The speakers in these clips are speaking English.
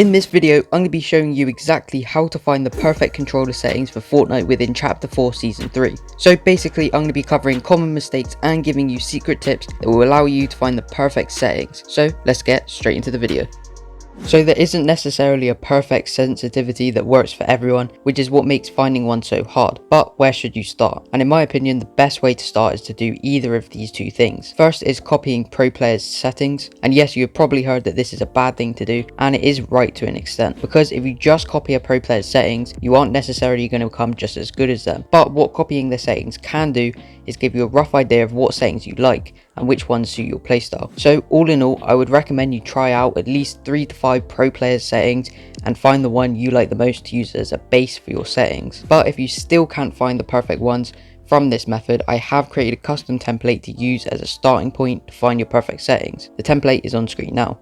In this video, I'm going to be showing you exactly how to find the perfect controller settings for Fortnite within Chapter 4 Season 3. So basically, I'm going to be covering common mistakes and giving you secret tips that will allow you to find the perfect settings. So let's get straight into the video. So there isn't necessarily a perfect sensitivity that works for everyone, which is what makes finding one so hard. But where should you start? And in my opinion, the best way to start is to do either of these two things. First is copying pro players' settings. And yes, you've probably heard that this is a bad thing to do, and it is right to an extent. Because if you just copy a pro player's settings, you aren't necessarily going to become just as good as them. But what copying their settings can do is give you a rough idea of what settings you like and which ones suit your playstyle. So all in all, I would recommend you try out at least 3 to 5 pro players settings and find the one you like the most to use as a base for your settings. But if you still can't find the perfect ones from this method, I have created a custom template to use as a starting point to find your perfect settings. The template is on screen now.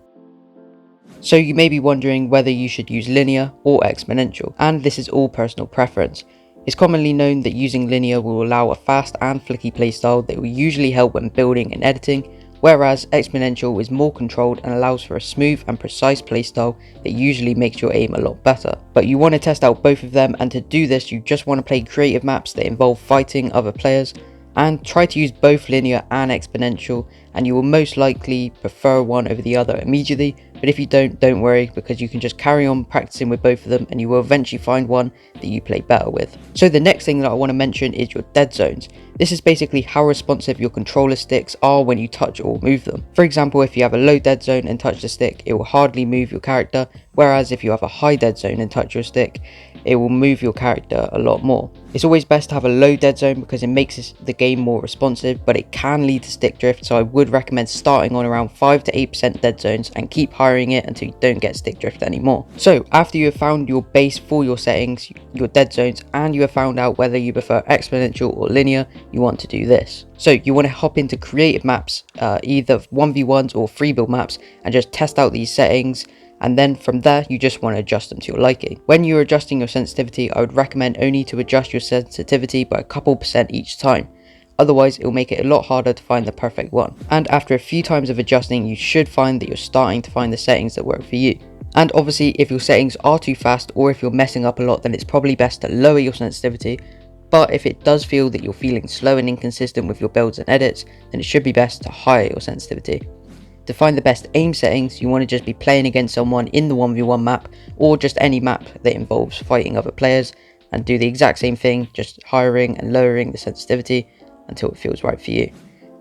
So you may be wondering whether you should use linear or exponential, and this is all personal preference. It's commonly known that using linear will allow a fast and flicky playstyle that will usually help when building and editing, whereas exponential is more controlled and allows for a smooth and precise playstyle that usually makes your aim a lot better. But you want to test out both of them, and to do this you just want to play creative maps that involve fighting other players, and try to use both linear and exponential, and you will most likely prefer one over the other immediately. But if you don't worry, because you can just carry on practicing with both of them and you will eventually find one that you play better with. So the next thing that I want to mention is your dead zones. This is basically how responsive your controller sticks are when you touch or move them. For example, if you have a low dead zone and touch the stick, it will hardly move your character, whereas if you have a high dead zone and touch your stick, it will move your character a lot more. It's always best to have a low dead zone because it makes the game more responsive, but it can lead to stick drift, so I would recommend starting on around 5 to 8% dead zones and keep hiring it until you don't get stick drift anymore. So after you have found your base for your settings, your dead zones, and you have found out whether you prefer exponential or linear, you want to do this. So you want to hop into creative maps, either 1v1s or free build maps, and just test out these settings. And then from there you just want to adjust them to your liking. When you're adjusting your sensitivity, I would recommend only to adjust your sensitivity by a couple % each time. Otherwise it will make it a lot harder to find the perfect one. And after a few times of adjusting, you should find that you're starting to find the settings that work for you. And obviously if your settings are too fast or if you're messing up a lot, then it's probably best to lower your sensitivity. But if it does feel that you're feeling slow and inconsistent with your builds and edits, then it should be best to higher your sensitivity. To find the best aim settings, you want to just be playing against someone in the 1v1 map, or just any map that involves fighting other players, and do the exact same thing, just highering and lowering the sensitivity until it feels right for you.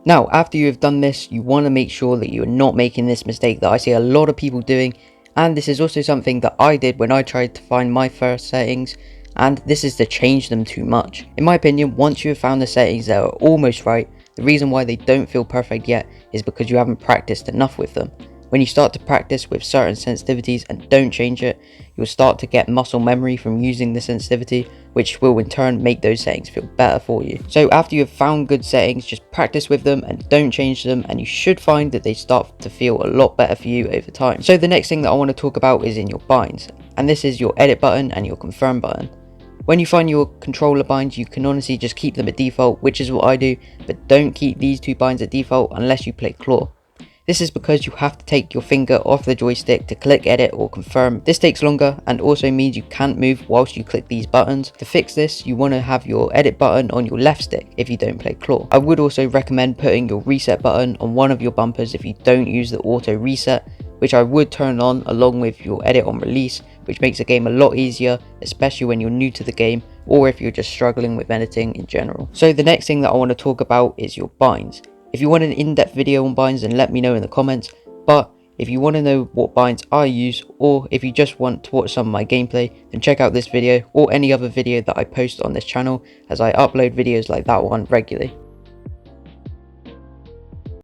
Now, after you have done this, you want to make sure that you are not making this mistake that I see a lot of people doing, and this is also something that I did when I tried to find my first settings, and this is to change them too much. In my opinion, once you have found the settings that are almost right, the reason why they don't feel perfect yet is because you haven't practiced enough with them. When you start to practice with certain sensitivities and don't change it, you'll start to get muscle memory from using the sensitivity, which will in turn make those settings feel better for you. So after you have found good settings, just practice with them and don't change them, and you should find that they start to feel a lot better for you over time. So the next thing that I want to talk about is in your binds, and this is your edit button and your confirm button. When you find your controller binds, you can honestly just keep them at default, which is what I do, but don't keep these two binds at default unless you play claw. This is because you have to take your finger off the joystick to click edit or confirm. This takes longer and also means you can't move whilst you click these buttons. To fix this, you want to have your edit button on your left stick if you don't play claw. I would also recommend putting your reset button on one of your bumpers if you don't use the auto reset, which I would turn on along with your edit on release, which makes the game a lot easier, especially when you're new to the game or if you're just struggling with editing in general. So the next thing that I want to talk about is your binds. If you want an in-depth video on binds, then let me know in the comments, but if you want to know what binds I use, or if you just want to watch some of my gameplay, then check out this video or any other video that I post on this channel, as I upload videos like that one regularly.